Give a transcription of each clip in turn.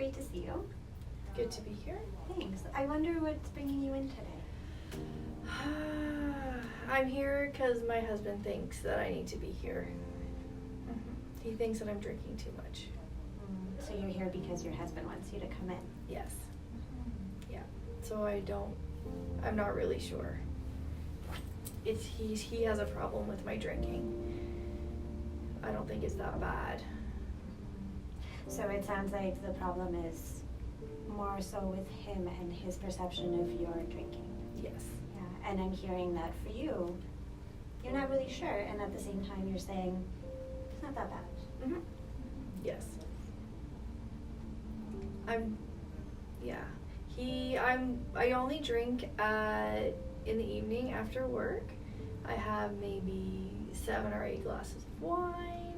great to see you. Good to be here. Thanks. I wonder what's bringing you in today. I'm here because my husband thinks that I need to be here. He thinks that I'm drinking too much. So you're here because your husband wants you to come in? Yes. Yeah. So I'm not really sure. He has a problem with my drinking. I don't think it's that bad. So it sounds like the problem is more so with him and his perception of your drinking. Yes. Yeah, and I'm hearing that for you, you're not really sure, and at the same time you're saying, it's not that bad. Yes. I only drink in the evening after work. I have maybe 7 or 8 glasses of wine.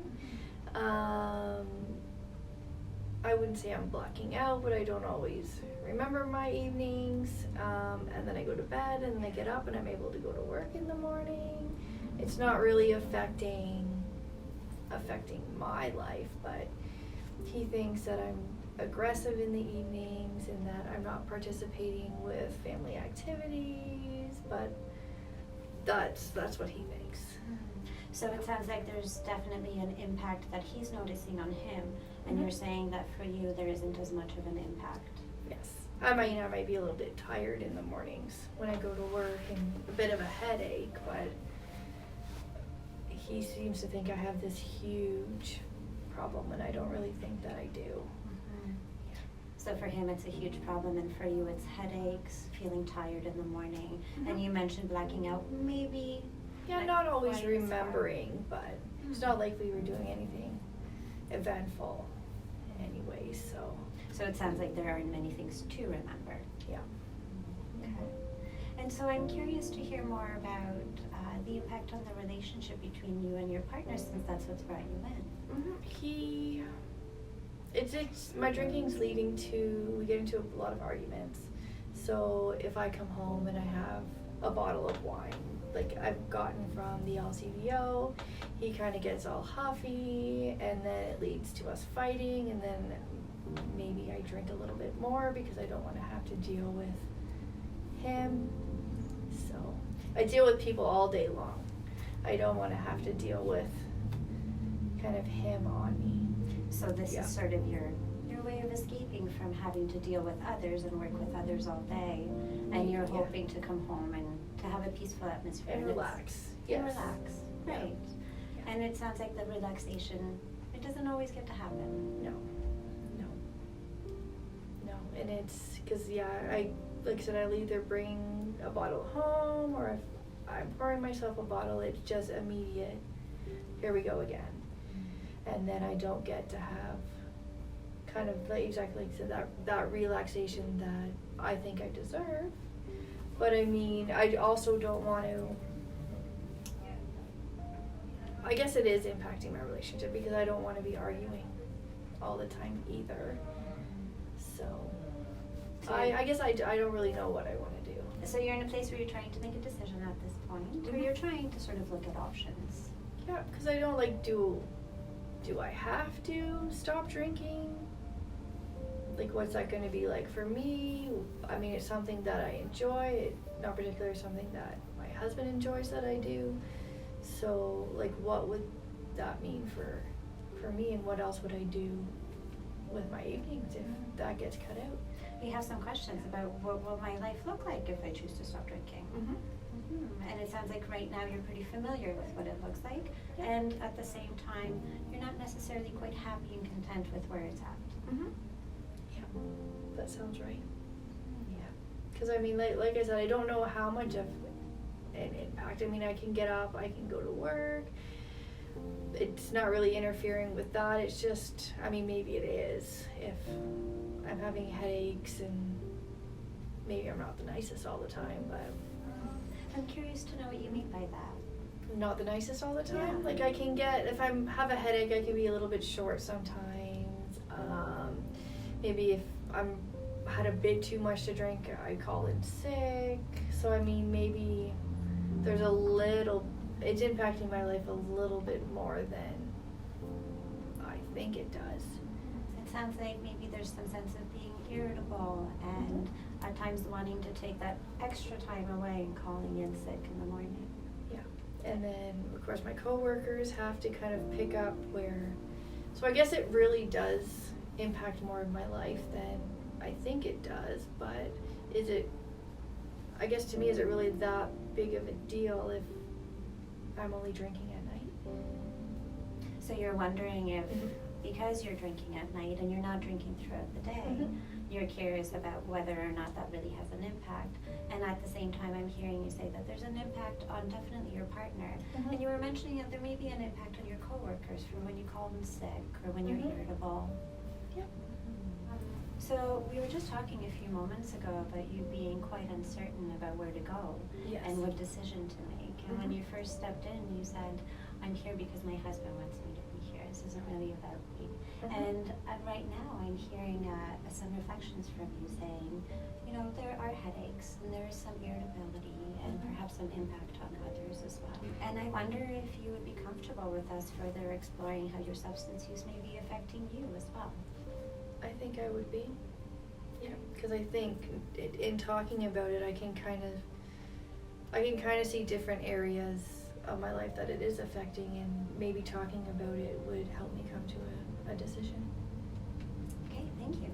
I wouldn't say I'm blacking out, but I don't always remember my evenings. And then I go to bed, and then I get up, and I'm able to go to work in the morning. It's not really affecting my life, but he thinks that I'm aggressive in the evenings and that I'm not participating with family activities, but that's what he thinks. So it sounds like there's definitely an impact that he's noticing on him, and you're saying that for you there isn't as much of an impact. Yes. I might be a little bit tired in the mornings when I go to work and a bit of a headache, but he seems to think I have this huge problem, and I don't really think that I do. So for him it's a huge problem, and for you it's headaches, feeling tired in the morning, and you mentioned blacking out, maybe. Yeah, not always remembering, but it's not like we were doing anything eventful anyway, so. So it sounds like there aren't many things to remember. Yeah. Okay. And so I'm curious to hear more about the impact on the relationship between you and your partner, since that's what's brought you in. It's my drinking's leading to, we get into a lot of arguments. So if I come home and I have a bottle of wine, like I've gotten from the LCBO, he kind of gets all huffy, and then it leads to us fighting, and then maybe I drink a little bit more because I don't want to have to deal with him. So I deal with people all day long. I don't want to have to deal with kind of him on me. So this is sort of your way of escaping from having to deal with others and work with others all day, and you're hoping to come home and to have a peaceful atmosphere. And relax. And relax, right. Yeah. And it sounds like the relaxation, it doesn't always get to happen. No. And it's because, like I said, I'll either bring a bottle home, or if I'm pouring myself a bottle, it's just immediate, here we go again. And then I don't get to have kind of, like exactly like you said, that relaxation that I think I deserve. But I mean, I also don't want to, I guess it is impacting my relationship, because I don't want to be arguing all the time either. So I guess I don't really know what I want to do. So you're in a place where you're trying to make a decision at this point, or you're trying to sort of look at options. Yeah, because I don't do I have to stop drinking? Like, what's that going to be like for me? I mean, it's something that I enjoy. It's not particularly something that my husband enjoys that I do. So, like, what would that mean for me, and what else would I do with my evenings if that gets cut out? We have some questions about what will my life look like if I choose to stop drinking. And it sounds like right now you're pretty familiar with what it looks like, and at the same time you're not necessarily quite happy and content with where it's at. Yeah, that sounds right. Yeah, because I mean, like I said, I don't know how much of an impact. I mean, I can get up, I can go to work. It's not really interfering with that. It's just, I mean, maybe it is if I'm having headaches, and maybe I'm not the nicest all the time, but I'm curious to know what you mean by that. Not the nicest all the time? Yeah. Like, I can get, if I have a headache, I can be a little bit short sometimes. Maybe if I'm had a bit too much to drink, I call in sick. So, I mean, maybe there's a little, it's impacting my life a little bit more than I think it does. It sounds like maybe there's some sense of being irritable and at times wanting to take that extra time away and calling in sick in the morning. Yeah. And then, of course, my coworkers have to kind of pick up where. So I guess it really does impact more of my life than I think it does. But is it? I guess to me, is it really that big of a deal if I'm only drinking at night? So you're wondering if, because you're drinking at night and you're not drinking throughout the day, you're curious about whether or not that really has an impact. And at the same time, I'm hearing you say that there's an impact on definitely your partner. And you were mentioning that there may be an impact on your coworkers from when you call them sick or when you're irritable. Yep. So we were just talking a few moments ago about you being quite uncertain about where to go Yes. and what decision to make. And when you first stepped in, you said, I'm here because my husband wants me to be here. This isn't really about me. And right now I'm hearing some reflections from you saying, you know, there are headaches and there is some irritability and perhaps some impact on others as well. And I wonder if you would be comfortable with us further exploring how your substance use may be affecting you as well. I think I would be. Yeah, because I think in talking about it, I can kind of see different areas of my life that it is affecting, and maybe talking about it would help me come to a decision. Okay, thank you.